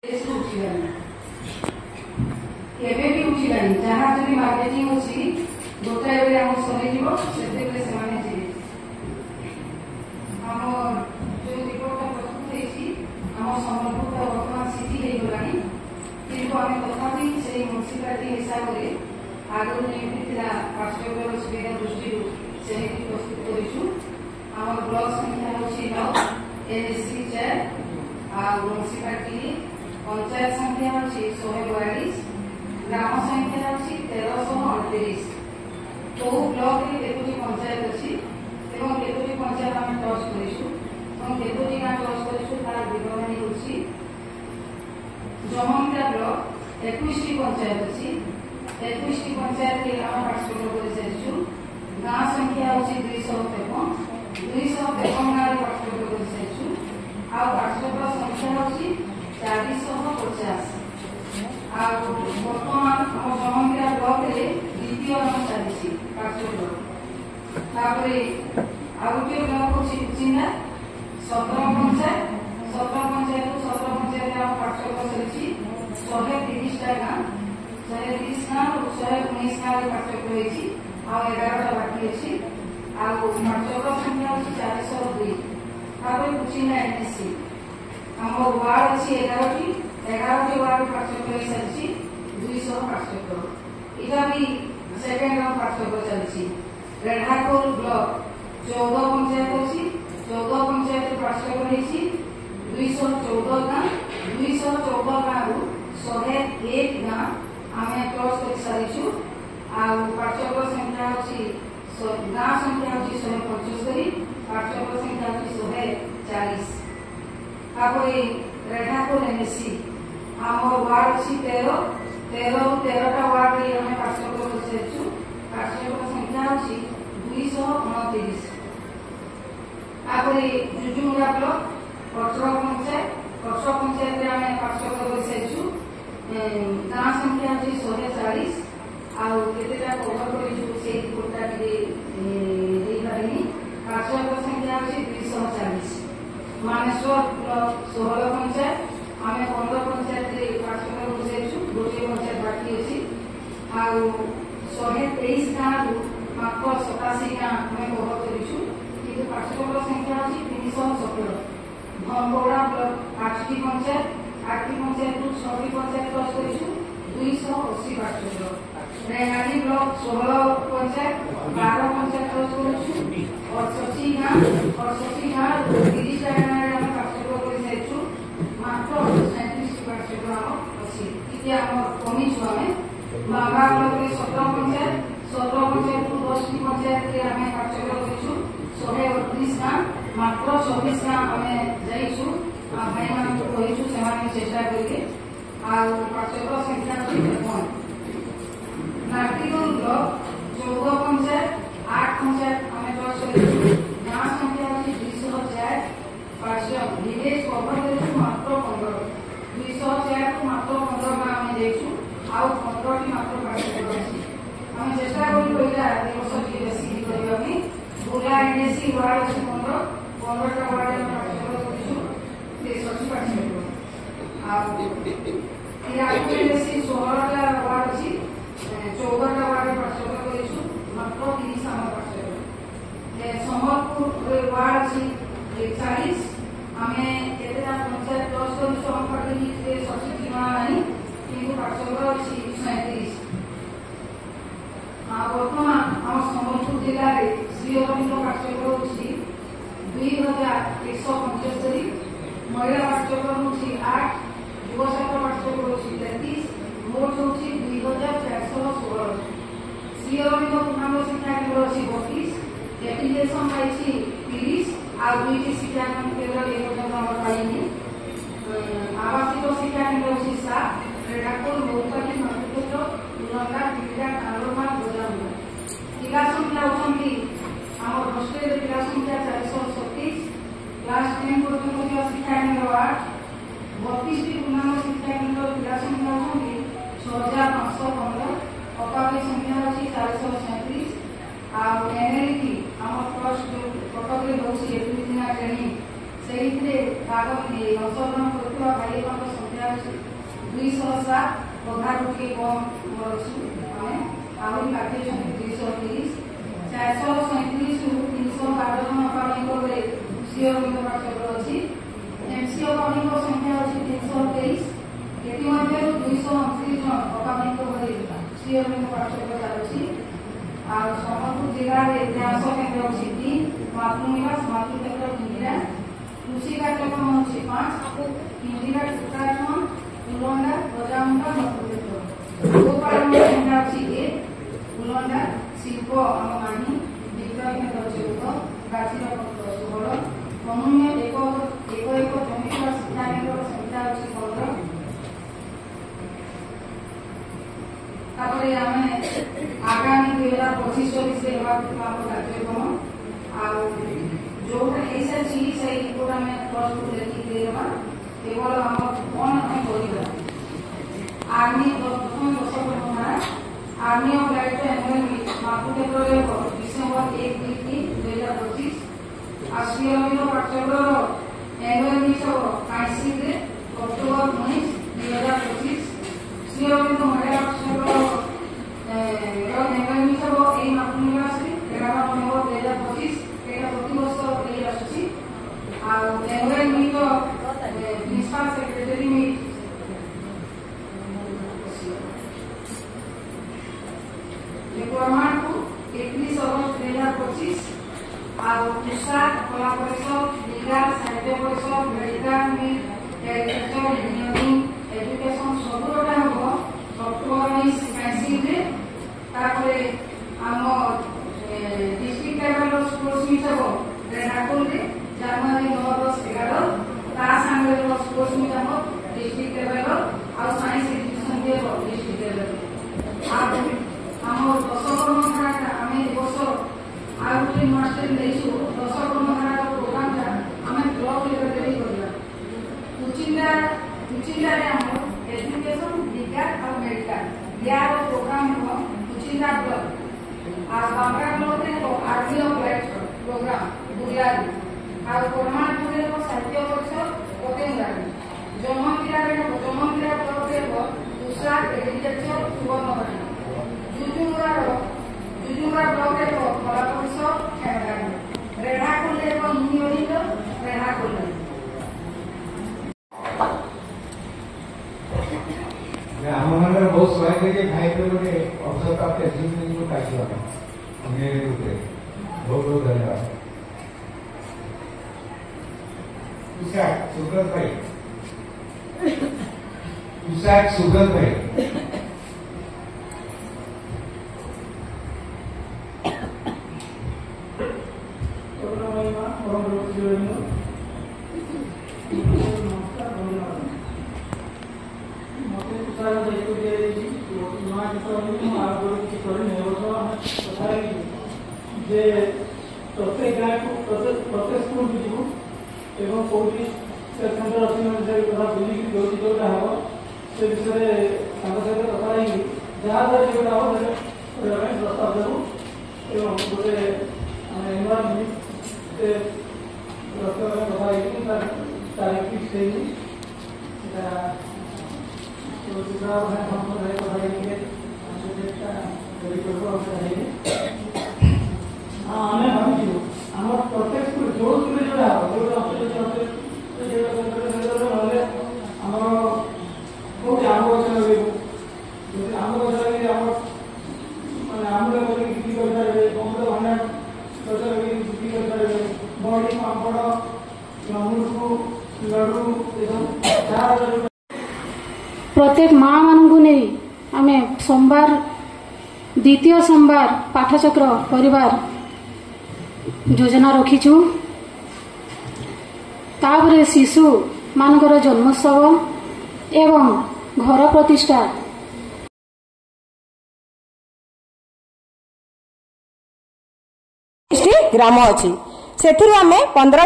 केबे भी उठिलानी जहाँ जब मार्केटिंग अच्छी गोटाए बेले आम सरीज से आम जो रिपोर्टा प्रस्तुत होम सम्बलपुर बर्तमान सिटी हो गलानी किंतु आम तथापि से म्यूनिसिपालिटी हिसाब से आगु नियुक्ति पार्श्व सुविधा दृष्टि से प्रस्तुत कर ब्लॉक संख्या हूँ एनएससी 4 आ म्यूनिसिपालिटी पंचायत संख्या अच्छी 142 ग्राम संख्या अच्छी 1329 तो ब्लॉक केतोटी पंचायत अच्छी केतोटी पंचायत आम टच कर केतोटी गाँ टच कर तार विवरणी होची जमंगा ब्लॉक 21 पंचायत अच्छी 21 पंचायत के आम पार्टिसिपेट कर गाँ संख्या अच्छी 253 गाँव पार्टिसिपेट कर पार्टिसिपेट संख्या अच्छी 450 बर्तमान आम जमंगा ब्लॉक द्वितीय रन चली पार्टिसिपेट आ गोटे ब्लॉक अच्छी कुचिंदा 17 पंचायत 17 पंचायत आम पार्टिसिपेट चली 130 गाँ 130 गाँव 119 गाँव पार्टिसिपेट होती 11टा बाकी अच्छी पार्टिसिपेट संख्या अच्छी 402 कुचिंदा एनएससी आम वार्ड अच्छी 11टी वार्ड पार्टिसिपेट चलती 200 पार्टिसिपेट इटा भी सेकेंड राउंड पार्टिसिपेट चलती रेढ़ाकोल ब्लॉक 14 पंचायत अच्छी 14 पंचायत पार्टिसिपेट 214 गाँ 214 गाँव 101 गाँ आम क्रॉस कर सारी पार्टिसिपेट संख्या अच्छी गाँ संख्या अच्छी 175 पार्टिसिपेट संख्या अच्छी 140 रेढ़ाकोल एनएससी आम वार्ड अच्छी 13टा वार्ड आम पार्टिसिपेट पार्टिसिपेट संख्या अच्छी 229 जुजुमुरा ब्लॉक 18 पंचायत आम पार्टिसिपेट गाँ संख्या अच्छी 140 आतेटा कभर कर कोटा पार्टिसिपेट संख्या अच्छी 240 मानेश्वर ब्लॉक 16 पंचायत आम 15 पंचायत पार्टिसिपेट कर गोटे पंचायत बाकी अच्छी 123 गाँव मात्र 87 गाँ आम कभर कर पार्टिसिपेट संख्या अच्छी 317 भंगोड़ा ब्लॉक 8टी पंचायत 6टी पंचायत टच कर 280 participate Rengali block 16 panchayat 12 panchayat touch कर 68 गाँव 30 गाँव पार्टिसिपेट कर मात्र 37 पार्टिसिपेट अच्छी आम कमीचु आम बाबा ब्लॉक 17 पंचायत 10टी पंचायत आम पार्टिसिपेट कर 138 गाँ मात्र 26 गाँव आम जाइछु भाई मान कहीछु से चेष्टा करेंगे पार्टिसिपेट संख्या अच्छी नाटिकोल ब्लॉक 14 पंचायत 8 पंचायत आम टच कर गाँ संख्या अच्छी 204 पार्टिसिपेट विलेज कभर कर मात्र 15 204 को मात्र 15 गाँव आम जाइछु 15टी मात्र पार्टिसिपेट अच्छी आम चेष्टा कर बेसी करने बुला एनएससी वार्ड अच्छी 15टा वार्ड पार्टिसिपेट एनएससी 16टा वार्ड अच्छी 14टा वार्ड पार्टिसिपेट कर मात्र 30 आम पार्टिसिपेट सम्बलपुर वार्ड अच्छी 41 आम केतेटा पंचायत टच कर पार्टी सब्सिडी मानी कि पार्टिसिपेट अच्छी 37 बर्तमान आम सम्बलपुर जिले में श्रीअरविंद पार्टिसिपेट 2175 महिला पार्टिसिपेट 8 युवा छात्र पार्टिसिपेट 33 मोट हूँ 2416 श्रीअरविंद पूर्णांग शिक्षा केन्द्र अच्छी 32 एप्लिकेशन पाई 30 दुईटी शिक्षा केन्द्र पाइनी आवासिक शिक्षा केन्द्र अच्छी 7 रेढ़ाकोल मौकाली नटक्षेत्र उन्नता टीका कालोमा गोजामुला पिला संख्या होती आम हस्टेल पिला संख्या 436 क्लास 10 पर्यटन शिक्षा केन्द्र 8 32टी पूर्णांग शिक्षा केन्द्र पिला संख्या होती 6515 अकाउंट संख्या अच्छी 437 एनएलटी आम ट्रस्ट कटक रोचे ट्रेनिंग से भाग अंशग्रहण कर भाई संख्या 207 ଅଧାରୁ ଟିକେ କମ୍ ଅଛୁ ଆମେ ଆହୁରି ବାକି ଅଛନ୍ତି 230 437ରୁ 312 ଜଣ ଅକାମିଙ୍କ ବେଳେ ଶ୍ରୀ ଅରବିନ୍ଦ ପାଠଚକ୍ର ଅଛି। ଏମସି ଅକାମିଙ୍କ ସଂଖ୍ୟା ଅଛି 323। ଏଥିମଧ୍ୟରୁ 229 ଜଣ ଅକାମିଙ୍କ ବେଳେ ଶ୍ରୀ ଅରବିନ୍ଦ ପାଠଚକ୍ର ଚାଲୁଛି। ଆଉ ସମ୍ବଲପୁର ଜିଲ୍ଲାରେ ନ୍ୟାସ କେନ୍ଦ୍ର ଅଛି 3, ମାତୃନିବାସ ମାତୃକେନ୍ଦ୍ର ଇନ୍ଦିରା, କୃଷି କାର୍ଯ୍ୟକ୍ରମ ଅଛି 5, ଇନ୍ଦିରା କୁକୁଡ଼ାଛଣ ଉଲଣ୍ଡା ଗଜାମୁଣ୍ଡା ମତୃକେନ୍ଦ୍ର, ଗୋପାଳନ କେନ୍ଦ୍ର ଅଛି 1, ଉଲଣ୍ଡା ଶିଳ୍ପ ଆମ ମାନି ବିକ୍ରୟ କେନ୍ଦ୍ର ଅଛି 1, ପ୍ରାଚୀନ କେନ୍ଦ୍ର 16, ଅନନ୍ୟ ଏକ ଜମିଥିବା ଶିକ୍ଷା କେନ୍ଦ୍ରର ସଂଖ୍ୟା ଅଛି 15। ତାପରେ ଆମେ ଆଗାମୀ 2025-26 ହେବାକୁ ଆମ କାର୍ଯ୍ୟକ୍ରମ ଆଉ ଯୋଉଟା ହେଇସାରିଛି ସେଇ ରିପୋର୍ଟ ଆମେ ପ୍ଲସ୍2 ଲେଖିକି ଦେଇଦେବା। କେବଳ ଆମ କ'ଣ ଆମେ କରିବା ଆର୍ମି ପ୍ରଥମ 10 ଧାରା ଆର୍ମି ଅଫ୍ ଲାଇଫ୍ ଏନଭାରନମେଣ୍ଟ ମାତୃକେନ୍ଦ୍ରରେ ହେବ ଡିସେମ୍ବର 1-3-2025। ଆଉ ଶ୍ରୀ ଅରବିନ୍ଦ ପାଠଚକ୍ରର ଏନଭାରନମେଣ୍ଟ ହେବ କାଇଁସିରେ ଅକ୍ଟୋବର 19, 2025। ଶ୍ରୀ ଅରବିନ୍ଦ ମହିଳା ପାଠଚକ୍ର ଏନଭାରନମେଣ୍ଟ ହେବ ଏଇ ମାତୃନିବାସରେ 11 ନଭେମ୍ବର 2025। ଏଇଟା ପ୍ରତିବର୍ଷ ଦେଇ ଆସୁଛି। ଆଉ ଏନଭାରନମେଣ୍ଟ ପ୍ରିନ୍ସିପାଲ ସେକ୍ରେଟାରୀ ମିଟ୍ ରିକ୍ୱାରମେଣ୍ଟକୁ 31 ଅଗଷ୍ଟ 2025। ଆଉ ପୁଷାକ କଳା ପରିଷଦ ଲିଗାଲ ସାହିତ୍ୟ ପରିଷଦ medical meet agriculture engineering education ସବୁଟା ହେବ ଅକ୍ଟୋବର 19 ତାପରେ ଆମ डिस्ट्रिक्ट लेवल स्पोर्ट्स मीट हम रेणाकुल जनवरी 9, 10, 11 ता सांगे स्पोर्ट्स मीट हम डिस्ट्रिक्ट लेवल और साइंस एजुकेशन के डिस्ट्रिक्ट लेवल आप हम 10 कर्मधारा आम वर्ष आउट मास्टर लेचु 10 कर्मधारा प्रोग्राम आम ब्लॉक लेवल रे करबा कुचिंदा रे हम एजुकेशन विज्ञान और मेडिकल यार प्रोग्राम हम कुचिंदा ब्लॉक आज बांका ब्लॉक रे आर्मी ऑफ लाइफ प्रोग्राम बुलारी और कोरमानपुर रे साहित्य परिषद पतेंगारी जमंदिरा ब्लॉक रे दूसरा एग्रीकल्चर सुवर्णबाड़ी जुजुरा ब्लॉक रे कला परिषद खेमगाड़ी रेणाकुल रे मुनियोनित रेणाकुल हम मैंने बहुत सहायता के भाई को गोटे अवसर प्राप्त बहुत बहुत धन्यवाद। सुब्रत भाई प्रत्येक गाँव को प्रत्येक स्कूल भी जीव एवं कौटी सेंटर अच्छी कथा बुझिकी जोटा हम से विषय सहित कथा जहाँ जहाँ जोटा हम प्रस्ताव देवु एवं गोटे एनवायरमेंट से कथा तारीख फिक्स आम भावी आम प्रत्येक स्कूल जो स्कूल जोड़ा हम जो आम कौट आम गच लगे आम गच लगे मानते आमूल बिक्री करेंगे अमृत भंडार गच लगे बिक्री करेंगे बड़ी पापड़ मुर्गू लड्डू प्रत्येक माँ मानू नहीं आम सोमवार द्वितीय सोमवार पाठचक्र परिवार योजना रखीचु तापरे शिशु मानकर जन्मोत्सव एवं घर प्रतिष्ठा ग्राम अच्छी से 15